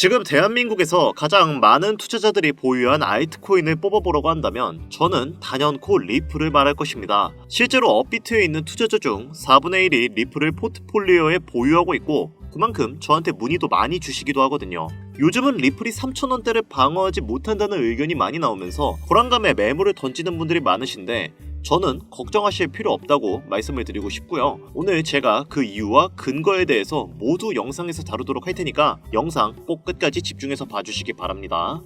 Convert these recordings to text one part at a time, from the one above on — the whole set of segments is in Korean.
지금 대한민국에서 가장 많은 투자자들이 보유한 알트코인을 뽑아보라고 한다면 저는 단연코 리플을 말할 것입니다. 실제로 업비트에 있는 투자자 중 4분의 1이 리플을 포트폴리오에 보유하고 있고 그만큼 저한테 문의도 많이 주시기도 하거든요. 요즘은 리플이 3,000원대를 방어하지 못한다는 의견이 많이 나오면서 불안감에 매물을 던지는 분들이 많으신데 저는 걱정하실 필요 없다고 말씀을 드리고 싶고요. 오늘 제가 그 이유와 근거에 대해서 모두 영상에서 다루도록 할 테니까 영상 꼭 끝까지 집중해서 봐주시기 바랍니다.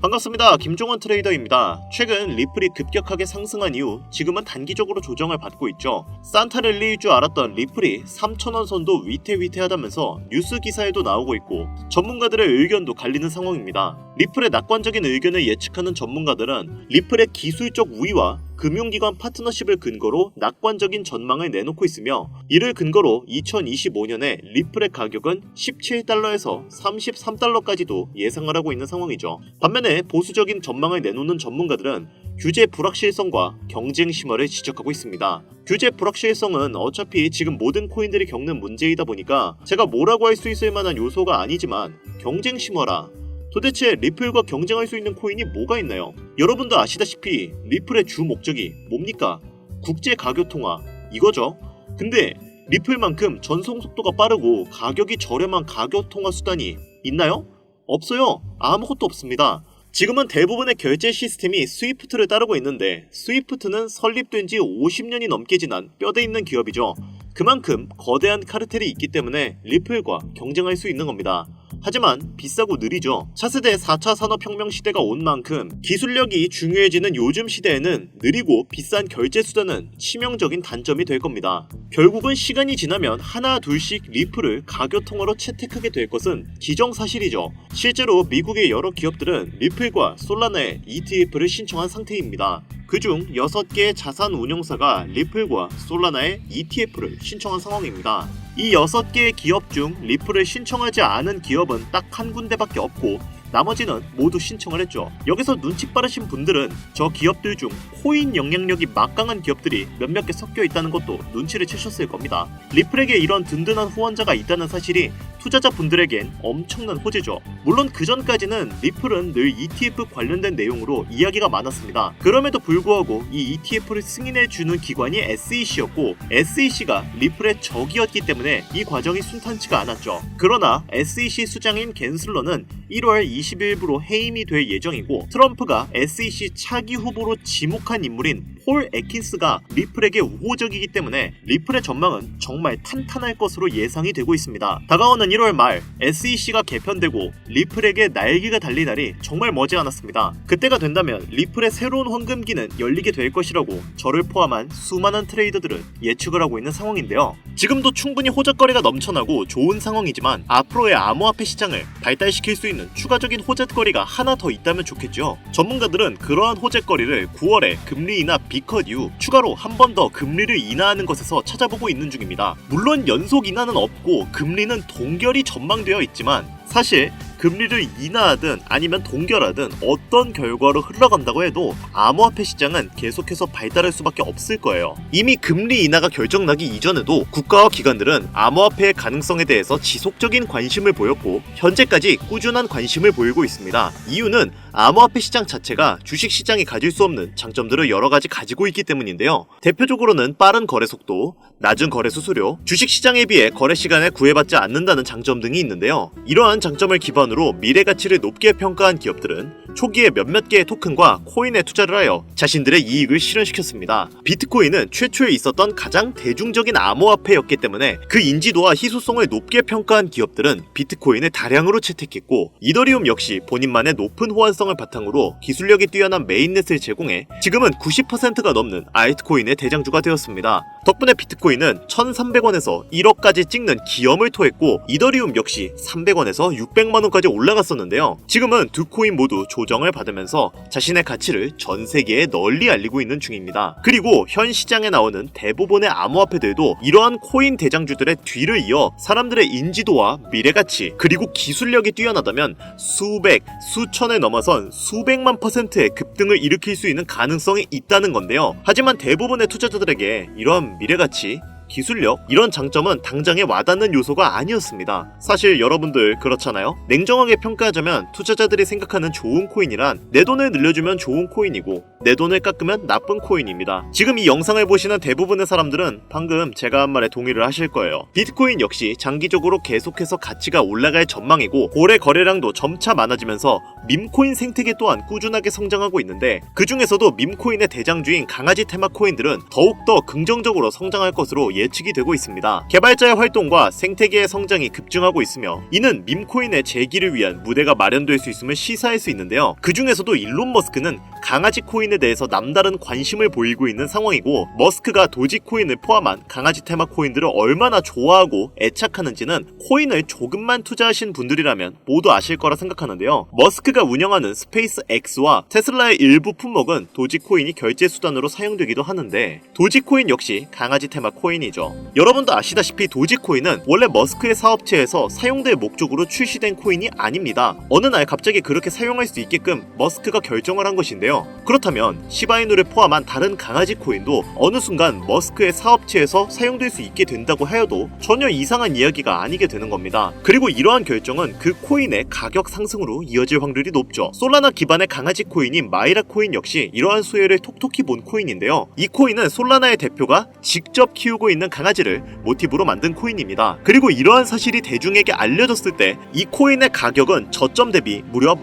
반갑습니다. 김종원 트레이더입니다. 최근 리플이 급격하게 상승한 이후 지금은 단기적으로 조정을 받고 있죠. 산타랠리일 줄 알았던 리플이 3,000원 선도 위태위태하다면서 뉴스 기사에도 나오고 있고 전문가들의 의견도 갈리는 상황입니다. 리플의 낙관적인 의견을 예측하는 전문가들은 리플의 기술적 우위와 금융기관 파트너십을 근거로 낙관적인 전망을 내놓고 있으며 이를 근거로 2025년에 리플의 가격은 17달러에서 33달러까지도 예상을 하고 있는 상황이죠. 반면에 보수적인 전망을 내놓는 전문가들은 규제 불확실성과 경쟁 심화를 지적하고 있습니다. 규제 불확실성은 어차피 지금 모든 코인들이 겪는 문제이다 보니까 제가 뭐라고 할 수 있을 만한 요소가 아니지만 경쟁 심화라. 도대체 리플과 경쟁할 수 있는 코인이 뭐가 있나요? 여러분도 아시다시피 리플의 주 목적이 뭡니까? 국제 가격 통화 이거죠. 근데 리플만큼 전송 속도가 빠르고 가격이 저렴한 가격 통화 수단이 있나요? 없어요. 아무것도 없습니다. 지금은 대부분의 결제 시스템이 스위프트를 따르고 있는데 스위프트는 설립된 지 50년이 넘게 지난 뼈대 있는 기업이죠. 그만큼 거대한 카르텔이 있기 때문에 리플과 경쟁할 수 있는 겁니다. 하지만 비싸고 느리죠. 차세대 4차 산업혁명 시대가 온 만큼 기술력이 중요해지는 요즘 시대에는 느리고 비싼 결제 수단은 치명적인 단점이 될 겁니다. 결국은 시간이 지나면 하나 둘씩 리플을 가격 통화로 채택하게 될 것은 기정사실이죠. 실제로 미국의 여러 기업들은 리플과 솔라나의 ETF를 신청한 상태입니다. 그중 6개의 자산 운용사가 리플과 솔라나의 ETF를 신청한 상황입니다. 이 6개의 기업 중 리플을 신청하지 않은 기업은 딱 한 군데밖에 없고 나머지는 모두 신청을 했죠. 여기서 눈치 빠르신 분들은 저 기업들 중 코인 영향력이 막강한 기업들이 몇몇 개 섞여 있다는 것도 눈치를 채셨을 겁니다. 리플에게 이런 든든한 후원자가 있다는 사실이 투자자분들에겐 엄청난 호재죠. 물론 그전까지는 리플은 늘 ETF 관련된 내용으로 이야기가 많았습니다. 그럼에도 불구하고 이 ETF를 승인해주는 기관이 SEC였고 SEC가 리플의 적이었기 때문에 이 과정이 순탄치가 않았죠. 그러나 SEC 수장인 갠슬러는 1월 20일부로 해임이 될 예정이고 트럼프가 SEC 차기 후보로 지목한 인물인 폴 애킨스가 리플에게 우호적이기 때문에 리플의 전망은 정말 탄탄할 것으로 예상이 되고 있습니다. 다가오는 1월 말 SEC가 개편되고 리플에게 날개가 달린 날이 정말 머지않았습니다. 그때가 된다면 리플의 새로운 황금기는 열리게 될 것이라고 저를 포함한 수많은 트레이더들은 예측을 하고 있는 상황인데요. 지금도 충분히 호재거리가 넘쳐나고 좋은 상황이지만 앞으로의 암호화폐 시장을 발달시킬 수 있는 추가적인 호재거리가 하나 더 있다면 좋겠죠. 전문가들은 그러한 호재거리를 9월에 금리 인하 비컷 이후 추가로 한 번 더 금리를 인하하는 것에서 찾아보고 있는 중입니다. 물론 연속 인하는 없고 금리는 동결이 전망되어 있지만 사실 금리를 인하하든 아니면 동결하든 어떤 결과로 흘러간다고 해도 암호화폐 시장은 계속해서 발달할 수밖에 없을 거예요. 이미 금리 인하가 결정나기 이전에도 국가와 기관들은 암호화폐의 가능성에 대해서 지속적인 관심을 보였고 현재까지 꾸준한 관심을 보이고 있습니다. 이유는 암호화폐 시장 자체가 주식시장이 가질 수 없는 장점들을 여러 가지 가지고 있기 때문인데요. 대표적으로는 빠른 거래 속도, 낮은 거래 수수료, 주식시장에 비해 거래 시간에 구애받지 않는다는 장점 등이 있는데요. 이러한 장점을 기반으로 미래 가치를 높게 평가한 기업들은 초기에 몇몇 개의 토큰과 코인에 투자를 하여 자신들의 이익을 실현시켰습니다. 비트코인은 최초에 있었던 가장 대중적인 암호화폐였기 때문에 그 인지도와 희소성을 높게 평가한 기업들은 비트코인을 다량으로 채택했고 이더리움 역시 본인만의 높은 호환성을 바탕으로 기술력이 뛰어난 메인넷을 제공해 지금은 90%가 넘는 알트코인의 대장주가 되었습니다. 덕분에 비트코인은 1,300원에서 1억까지 찍는 기염을 토했고 이더리움 역시 300원에서 600만원까지 올라갔었는데요. 지금은 두 코인 모두 조정을 받으면서 자신의 가치를 전 세계에 널리 알리고 있는 중입니다. 그리고 현 시장에 나오는 대부분의 암호화폐들도 이러한 코인 대장주들의 뒤를 이어 사람들의 인지도와 미래가치 그리고 기술력이 뛰어나다면 수백, 수천을 넘어선 수백만 %의 급등을 일으킬 수 있는 가능성이 있다는 건데요. 하지만 대부분의 투자자들에게 이러한 미래가치 기술력 이런 장점은 당장에 와닿는 요소가 아니었습니다. 사실 여러분들 그렇잖아요? 냉정하게 평가하자면 투자자들이 생각하는 좋은 코인이란 내 돈을 늘려주면 좋은 코인이고 내 돈을 깎으면 나쁜 코인입니다. 지금 이 영상을 보시는 대부분의 사람들은 방금 제가 한 말에 동의를 하실 거예요. 비트코인 역시 장기적으로 계속해서 가치가 올라갈 전망이고 올해 거래량도 점차 많아지면서 밈코인 생태계 또한 꾸준하게 성장하고 있는데 그 중에서도 밈코인의 대장주인 강아지 테마 코인들은 더욱더 긍정적으로 성장할 것으로 예측이 되고 있습니다. 개발자의 활동과 생태계의 성장이 급증하고 있으며 이는 밈코인의 재기를 위한 무대가 마련될 수 있음을 시사할 수 있는데요. 그 중에서도 일론 머스크는 강아지 코인에 대해서 남다른 관심을 보이고 있는 상황이고 머스크가 도지 코인을 포함한 강아지 테마 코인들을 얼마나 좋아하고 애착하는지는 코인을 조금만 투자하신 분들이라면 모두 아실 거라 생각하는데요. 머스크가 운영하는 스페이스 X와 테슬라의 일부 품목은 도지 코인이 결제 수단으로 사용되기도 하는데 도지 코인 역시 강아지 테마 코인이죠. 여러분도 아시다시피 도지 코인은 원래 머스크의 사업체에서 사용될 목적으로 출시된 코인이 아닙니다. 어느 날 갑자기 그렇게 사용할 수 있게끔 머스크가 결정을 한 것인데요. 그렇다면 시바이누를 포함한 다른 강아지 코인도 어느 순간 머스크의 사업체에서 사용될 수 있게 된다고 하여도 전혀 이상한 이야기가 아니게 되는 겁니다. 그리고 이러한 결정은 그 코인의 가격 상승으로 이어질 확률이 높죠. 솔라나 기반의 강아지 코인인 마이라 코인 역시 이러한 수혜를 톡톡히 본 코인인데요. 이 코인은 솔라나의 대표가 직접 키우고 있는 강아지를 모티브로 만든 코인입니다. 그리고 이러한 사실이 대중에게 알려졌을 때 이 코인의 가격은 저점 대비 무려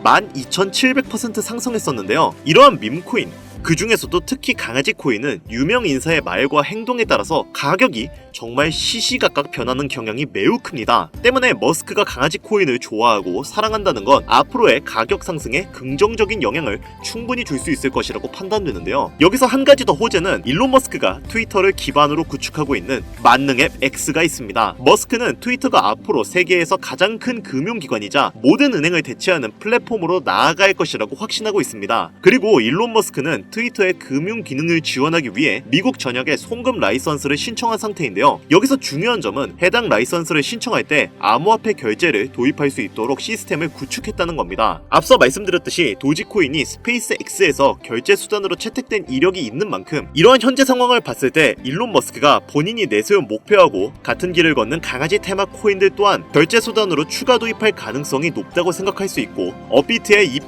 12,700% 상승했었는데요. 이러한 밈코인 그 중에서도 특히 강아지 코인은 유명 인사의 말과 행동에 따라서 가격이 정말 시시각각 변하는 경향이 매우 큽니다. 때문에 머스크가 강아지 코인을 좋아하고 사랑한다는 건 앞으로의 가격 상승에 긍정적인 영향을 충분히 줄 수 있을 것이라고 판단되는데요. 여기서 한 가지 더 호재는 일론 머스크가 트위터를 기반으로 구축하고 있는 만능 앱 X가 있습니다. 머스크는 트위터가 앞으로 세계에서 가장 큰 금융기관이자 모든 은행을 대체하는 플랫폼으로 나아갈 것이라고 확신하고 있습니다. 그리고 일론 머스크는 트위터의 금융 기능을 지원하기 위해 미국 전역에 송금 라이선스를 신청한 상태인데요. 여기서 중요한 점은 해당 라이선스를 신청할 때 암호화폐 결제를 도입할 수 있도록 시스템을 구축했다는 겁니다. 앞서 말씀드렸듯이 도지코인이 스페이스 X에서 결제 수단으로 채택된 이력이 있는 만큼 이러한 현재 상황을 봤을 때 일론 머스크가 본인이 내세운 목표하고 같은 길을 걷는 강아지 테마 코인들 또한 결제 수단으로 추가 도입할 가능성이 높다고 생각할 수 있고 업비트의 이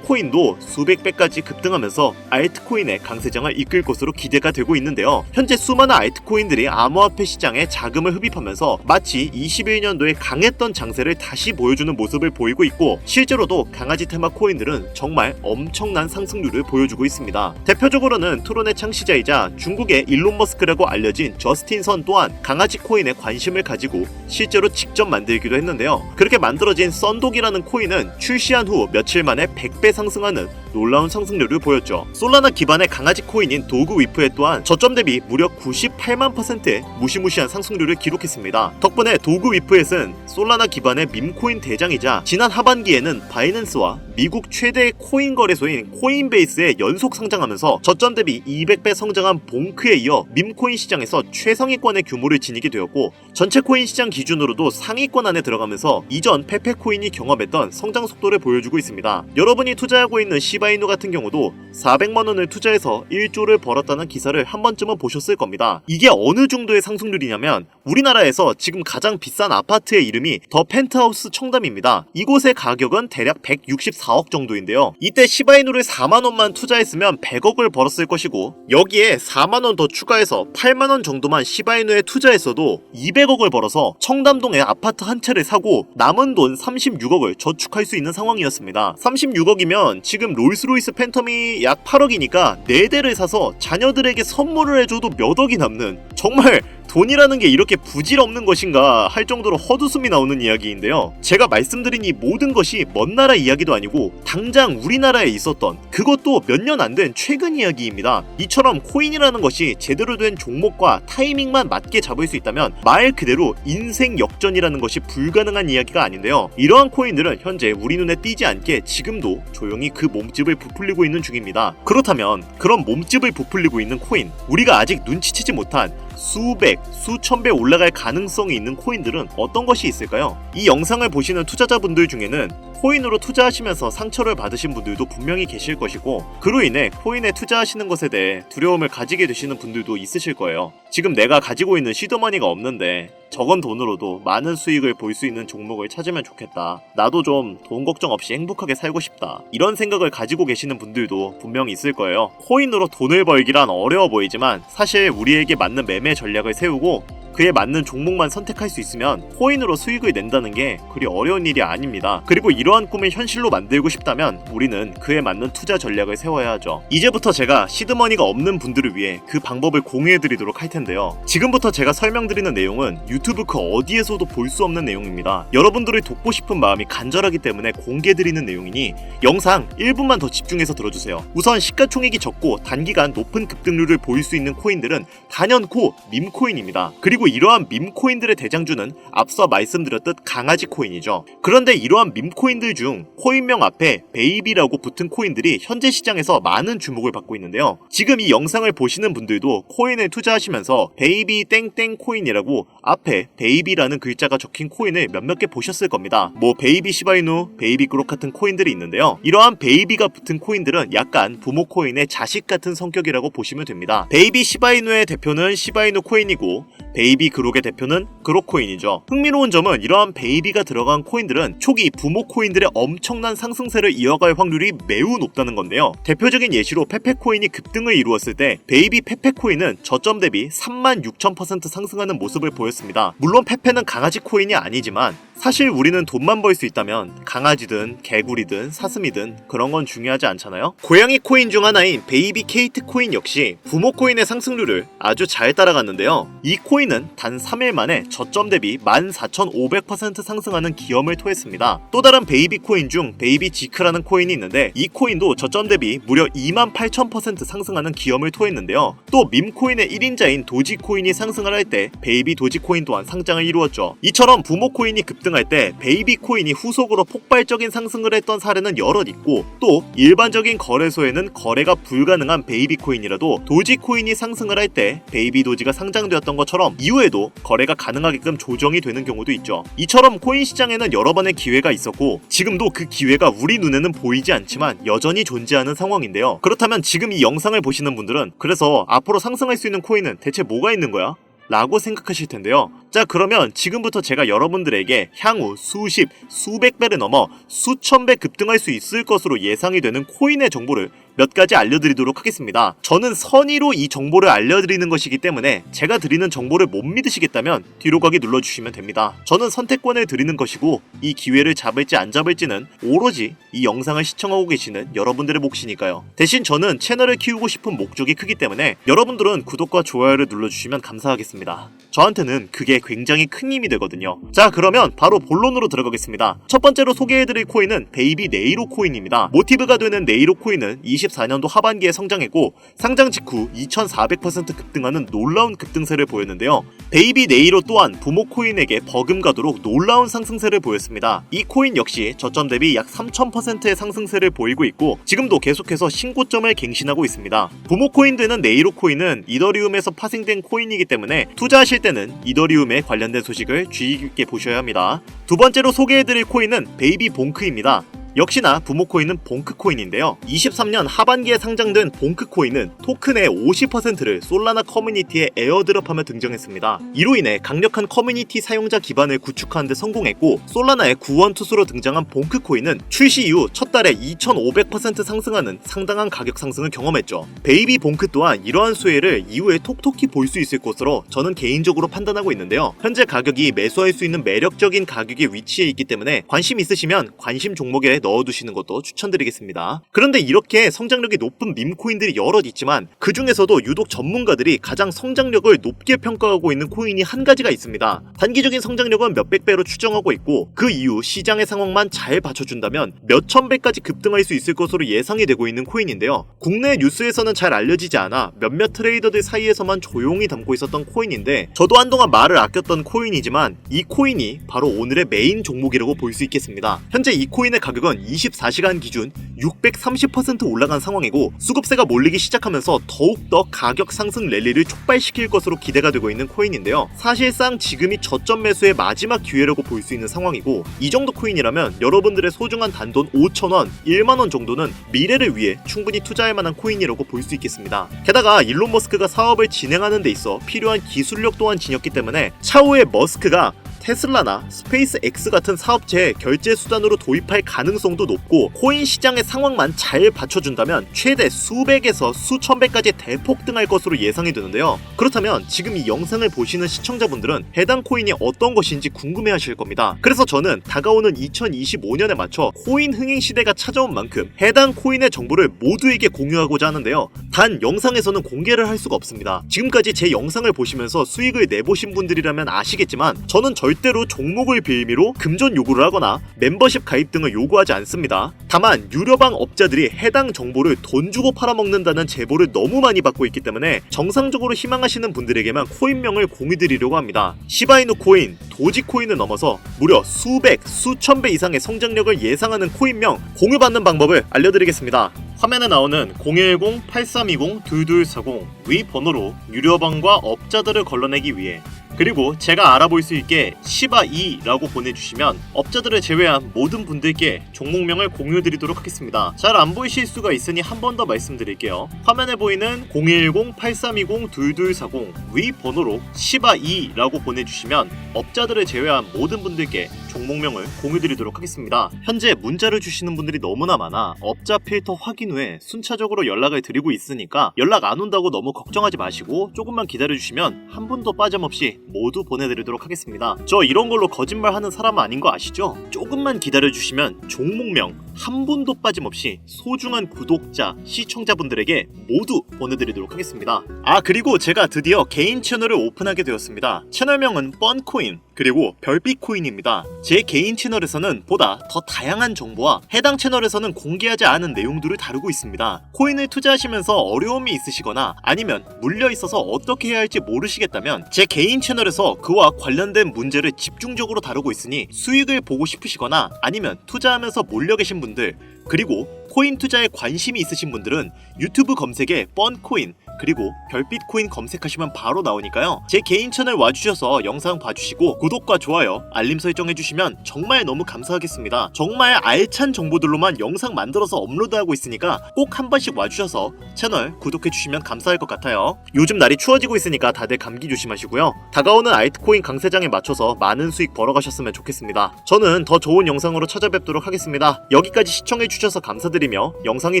코인도 수백 배까지 급등하면서 알트코인의 강세장을 이끌 것으로 기대가 되고 있는데요. 현재 수많은 알트코인들이 암호화폐 시장에 자금을 흡입하면서 마치 21년도에 강했던 장세를 다시 보여주는 모습을 보이고 있고 실제로도 강아지 테마 코인들은 정말 엄청난 상승률을 보여주고 있습니다. 대표적으로는 트론의 창시자이자 중국의 일론 머스크라고 알려진 저스틴 선 또한 강아지 코인에 관심을 가지고 실제로 직접 만들기도 했는데요. 그렇게 만들어진 썬독이라는 코인은 출시한 후 며칠 만에 100배 상승하는 놀라운 상승률을 보였죠. 솔라나 기반의 강아지 코인인 도그 위프에 또한 저점 대비 무려 98만%의 무시무시한 상승률을 기록했습니다. 덕분에 도그 위프엣은 솔라나 기반의 밈코인 대장이자 지난 하반기에는 바이낸스와 미국 최대의 코인 거래소인 코인베이스에 연속 상장하면서 저점 대비 200배 성장한 봉크에 이어 밈코인 시장에서 최상위권의 규모를 지니게 되었고 전체 코인 시장 기준으로도 상위권 안에 들어가면서 이전 페페코인이 경험했던 성장 속도를 보여주고 있습니다. 여러분이 투자하고 있는 시바이누 같은 경우도 400만원을 투자해서 1조를 벌었다는 기사를 한 번쯤은 보셨을 겁니다. 이게 어느 정도의 상승률이냐면 우리나라에서 지금 가장 비싼 아파트의 이름이 더 펜트하우스 청담입니다. 이곳의 가격은 대략 164억 정도인데요. 이때 시바이누를 4만원만 투자했으면 100억을 벌었을 것이고 여기에 4만원 더 추가해서 8만원 정도만 시바이누에 투자했어도 200억을 벌어서 청담동에 아파트 한 채를 사고 남은 돈 36억을 저축할 수 있는 상황이었습니다. 36억이면 지금 롤스로이스 팬텀이 약 8억이니까 4대를 사서 자녀들에게 선물을 해줘도 몇 억이 남는 정말 돈이라는 게 이렇게 부질없는 것인가 할 정도로 헛웃음이 나오는 이야기인데요. 제가 말씀드린 이 모든 것이 먼 나라 이야기도 아니고 당장 우리나라에 있었던 그것도 몇 년 안 된 최근 이야기입니다. 이처럼 코인이라는 것이 제대로 된 종목과 타이밍만 맞게 잡을 수 있다면 말 그대로 인생 역전이라는 것이 불가능한 이야기가 아닌데요. 이러한 코인들은 현재 우리 눈에 띄지 않게 지금도 조용히 그 몸집을 부풀리고 있는 중입니다. 그렇다면 그런 몸집을 부풀리고 있는 코인, 우리가 아직 눈치채지 못한 수백, 수천 배 올라갈 가능성이 있는 코인들은 어떤 것이 있을까요? 이 영상을 보시는 투자자분들 중에는 코인으로 투자하시면서 상처를 받으신 분들도 분명히 계실 것이고, 그로 인해 코인에 투자하시는 것에 대해 두려움을 가지게 되시는 분들도 있으실 거예요. 지금 내가 가지고 있는 시드머니가 없는데 적은 돈으로도 많은 수익을 볼 수 있는 종목을 찾으면 좋겠다. 나도 좀 돈 걱정 없이 행복하게 살고 싶다. 이런 생각을 가지고 계시는 분들도 분명히 있을 거예요. 코인으로 돈을 벌기란 어려워 보이지만 사실 우리에게 맞는 매매 전략을 세우고 그에 맞는 종목만 선택할 수 있으면 코인으로 수익을 낸다는 게 그리 어려운 일이 아닙니다. 그리고 이러한 꿈을 현실로 만들고 싶다면 우리는 그에 맞는 투자 전략을 세워야 하죠. 이제부터 제가 시드머니가 없는 분들을 위해 그 방법을 공유해드리도록 할 텐데요. 지금부터 제가 설명드리는 내용은 유튜브 그 어디에서도 볼 수 없는 내용입니다. 여러분들을 돕고 싶은 마음이 간절하기 때문에 공개드리는 내용이니 영상 1분만 더 집중해서 들어주세요. 우선 시가총액이 적고 단기간 높은 급등률을 보일 수 있는 코인들은 단연코 밈코인입니다. 그리고 이러한 밈코인들의 대장주는 앞서 말씀드렸듯 강아지 코인이죠. 그런데 이러한 밈코인들 중 코인명 앞에 베이비라고 붙은 코인들이 현재 시장에서 많은 주목을 받고 있는데요. 지금 이 영상을 보시는 분들도 코인에 투자하시면서 베이비 땡땡 코인이라고 앞에 베이비라는 글자가 적힌 코인을 몇몇 개 보셨을 겁니다. 뭐 베이비 시바이누, 베이비 그록 같은 코인들이 있는데요. 이러한 베이비가 붙은 코인들은 약간 부모 코인의 자식 같은 성격이라고 보시면 됩니다. 베이비 시바이누의 대표는 시바이누 코인이고 베이비 그록의 대표는 그록 코인이죠. 흥미로운 점은 이러한 베이비가 들어간 코인들은 초기 부모 코인들의 엄청난 상승세를 이어갈 확률이 매우 높다는 건데요. 대표적인 예시로 페페 코인이 급등을 이루었을 때 베이비 페페 코인은 저점 대비 36,000% 상승하는 모습을 보였습니다. 물론 페페는 강아지 코인이 아니지만 사실 우리는 돈만 벌 수 있다면 강아지든 개구리든 사슴이든 그런 건 중요하지 않잖아요? 고양이 코인 중 하나인 베이비 케이트 코인 역시 부모 코인의 상승률을 아주 잘 따라갔는데요. 이 코인은 단 3일 만에 저점 대비 14,500% 상승하는 기염을 토했습니다. 또 다른 베이비 코인 중 베이비 지크라는 코인이 있는데 이 코인도 저점 대비 무려 28,000% 상승하는 기염을 토했는데요. 또 밈코인의 1인자인 도지코인이 상승을 할 때 베이비 도지코인 또한 상장을 이루었죠. 이처럼 부모 코인이 급등할 때 베이비 코인이 후속으로 폭발적인 상승을 했던 사례는 여럿 있고, 또 일반적인 거래소에는 거래가 불가능한 베이비 코인이라도 도지 코인이 상승을 할 때 베이비 도지가 상장되었던 것처럼 이후에도 거래가 가능하게끔 조정이 되는 경우도 있죠. 이처럼 코인 시장에는 여러 번의 기회가 있었고 지금도 그 기회가 우리 눈에는 보이지 않지만 여전히 존재하는 상황인데요. 그렇다면 지금 이 영상을 보시는 분들은 그래서 앞으로 상승할 수 있는 코인은 대체 뭐가 있는 거야? 라고 생각하실 텐데요. 자, 그러면 지금부터 제가 여러분들에게 향후 수십, 수백 배를 넘어 수천 배 급등할 수 있을 것으로 예상이 되는 코인의 정보를 몇 가지 알려드리도록 하겠습니다. 저는 선의로 이 정보를 알려드리는 것이기 때문에 제가 드리는 정보를 못 믿으시겠다면 뒤로 가기 눌러주시면 됩니다. 저는 선택권을 드리는 것이고 이 기회를 잡을지 안 잡을지는 오로지 이 영상을 시청하고 계시는 여러분들의 몫이니까요. 대신 저는 채널을 키우고 싶은 목적이 크기 때문에 여러분들은 구독과 좋아요를 눌러주시면 감사하겠습니다. 저한테는 그게 굉장히 큰 힘이 되거든요. 자, 그러면 바로 본론으로 들어가겠습니다. 첫 번째로 소개해드릴 코인은 베이비 네이로 코인입니다. 모티브가 되는 네이로 코인은 24년도 하반기에 성장했고 상장 직후 2400% 급등하는 놀라운 급등세를 보였는데요. 베이비 네이로 또한 부모 코인에게 버금가도록 놀라운 상승세를 보였습니다. 이 코인 역시 저점 대비 약 3000%의 상승세를 보이고 있고 지금도 계속해서 신고점을 갱신하고 있습니다. 부모 코인 되는 네이로 코인은 이더리움에서 파생된 코인이기 때문에 투자하실 때는 이더리움에 관련된 소식을 주의 깊게 보셔야 합니다. 두 번째로 소개해드릴 코인은 베이비 봉크입니다. 역시나 부모 코인은 봉크 코인인데요. 23년 하반기에 상장된 봉크 코인은 토큰의 50%를 솔라나 커뮤니티에 에어드롭하며 등장했습니다. 이로 인해 강력한 커뮤니티 사용자 기반을 구축하는 데 성공했고 솔라나의 구원투수로 등장한 봉크 코인은 출시 이후 첫 달에 2500% 상승하는 상당한 가격 상승을 경험했죠. 베이비 봉크 또한 이러한 수혜를 이후에 톡톡히 볼 수 있을 것으로 저는 개인적으로 판단하고 있는데요. 현재 가격이 매수할 수 있는 매력적인 가격에 위치해 있기 때문에 관심 있으시면 관심 종목에 넣어두시는 것도 추천드리겠습니다. 그런데 이렇게 성장력이 높은 밈코인들이 여럿 있지만 그 중에서도 유독 전문가들이 가장 성장력을 높게 평가하고 있는 코인이 한 가지가 있습니다. 단기적인 성장력은 몇백 배로 추정하고 있고 그 이후 시장의 상황만 잘 받쳐준다면 몇천 배까지 300배까지 급등할 수 있을 것으로 예상이 되고 있는 코인인데요. 국내 뉴스에서는 잘 알려지지 않아 몇몇 트레이더들 사이에서만 조용히 담고 있었던 코인인데 저도 한동안 말을 아꼈던 코인이지만 이 코인이 바로 오늘의 메인 종목이라고 볼 수 있겠습니다. 현재 이 코인의 가격은 24시간 기준 630% 올라간 상황이고 수급세가 몰리기 시작하면서 더욱더 가격 상승 랠리를 촉발시킬 것으로 기대가 되고 있는 코인인데요. 사실상 지금이 저점 매수의 마지막 기회라고 볼 수 있는 상황이고 이 정도 코인이라면 여러분들의 소중한 단돈 5,000원, 1만원 정도는 미래를 위해 충분히 투자할 만한 코인이라고 볼 수 있겠습니다. 게다가 일론 머스크가 사업을 진행하는 데 있어 필요한 기술력 또한 지녔기 때문에 차후에 머스크가 테슬라나 스페이스 X 같은 사업체에 결제 수단으로 도입할 가능성도 높고 코인 시장의 상황만 잘 받쳐준다면 최대 수백에서 수천 배까지 대폭등할 것으로 예상이 되는데요. 그렇다면 지금 이 영상을 보시는 시청자분들은 해당 코인이 어떤 것인지 궁금해하실 겁니다. 그래서 저는 다가오는 2025년에 맞춰 코인 흥행 시대가 찾아온 만큼 해당 코인의 정보를 모두에게 공유하고자 하는데요. 단 영상에서는 공개를 할 수가 없습니다. 지금까지 제 영상을 보시면서 수익을 내보신 분들이라면 아시겠지만 저는 절대로 종목을 빌미로 금전 요구를 하거나 멤버십 가입 등을 요구하지 않습니다. 다만 유료방 업자들이 해당 정보를 돈 주고 팔아먹는다는 제보를 너무 많이 받고 있기 때문에 정상적으로 희망하시는 분들에게만 코인명을 공유드리려고 합니다. 시바이누 코인, 도지코인을 넘어서 무려 수백, 수천 배 이상의 성장력을 예상하는 코인명 공유받는 방법을 알려드리겠습니다. 화면에 나오는 010-8320-2240 위 번호로 유료방과 업자들을 걸러내기 위해 그리고 제가 알아볼 수 있게 시바2라고 보내주시면 업자들을 제외한 모든 분들께 종목명을 공유드리도록 하겠습니다. 잘 안 보이실 수가 있으니 한 번 더 말씀드릴게요. 화면에 보이는 010-8320-2240 위 번호로 시바2라고 보내주시면 업자들을 제외한 모든 분들께 종목명을 공유드리도록 하겠습니다. 현재 문자를 주시는 분들이 너무나 많아 업자 필터 확인 후에 순차적으로 연락을 드리고 있으니까 연락 안 온다고 너무 걱정하지 마시고 조금만 기다려주시면 한 분도 빠짐없이 모두 보내드리도록 하겠습니다. 저 이런 걸로 거짓말하는 사람은 아닌 거 아시죠? 조금만 기다려주시면 종목명 한 분도 빠짐없이 소중한 구독자, 시청자분들에게 모두 보내드리도록 하겠습니다. 그리고 제가 드디어 개인 채널을 오픈하게 되었습니다. 채널명은 뻔코인 그리고 별빛코인입니다. 제 개인 채널에서는 보다 더 다양한 정보와 해당 채널에서는 공개하지 않은 내용들을 다루고 있습니다. 코인을 투자하시면서 어려움이 있으시거나 아니면 물려 있어서 어떻게 해야 할지 모르시겠다면 제 개인 채널에서 그와 관련된 문제를 집중적으로 다루고 있으니 수익을 보고 싶으시거나 아니면 투자하면서 몰려 계신 분들 그리고 코인 투자에 관심이 있으신 분들은 유튜브 검색에 뻔코인 그리고 별빛코인 검색하시면 바로 나오니까요. 제 개인 채널 와주셔서 영상 봐주시고 구독과 좋아요, 알림 설정해주시면 정말 너무 감사하겠습니다. 정말 알찬 정보들로만 영상 만들어서 업로드하고 있으니까 꼭 한 번씩 와주셔서 채널 구독해주시면 감사할 것 같아요. 요즘 날이 추워지고 있으니까 다들 감기 조심하시고요. 다가오는 알트코인 강세장에 맞춰서 많은 수익 벌어가셨으면 좋겠습니다. 저는 더 좋은 영상으로 찾아뵙도록 하겠습니다. 여기까지 시청해주셔서 감사드리며 영상이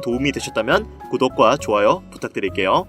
도움이 되셨다면 구독과 좋아요 부탁드릴게요.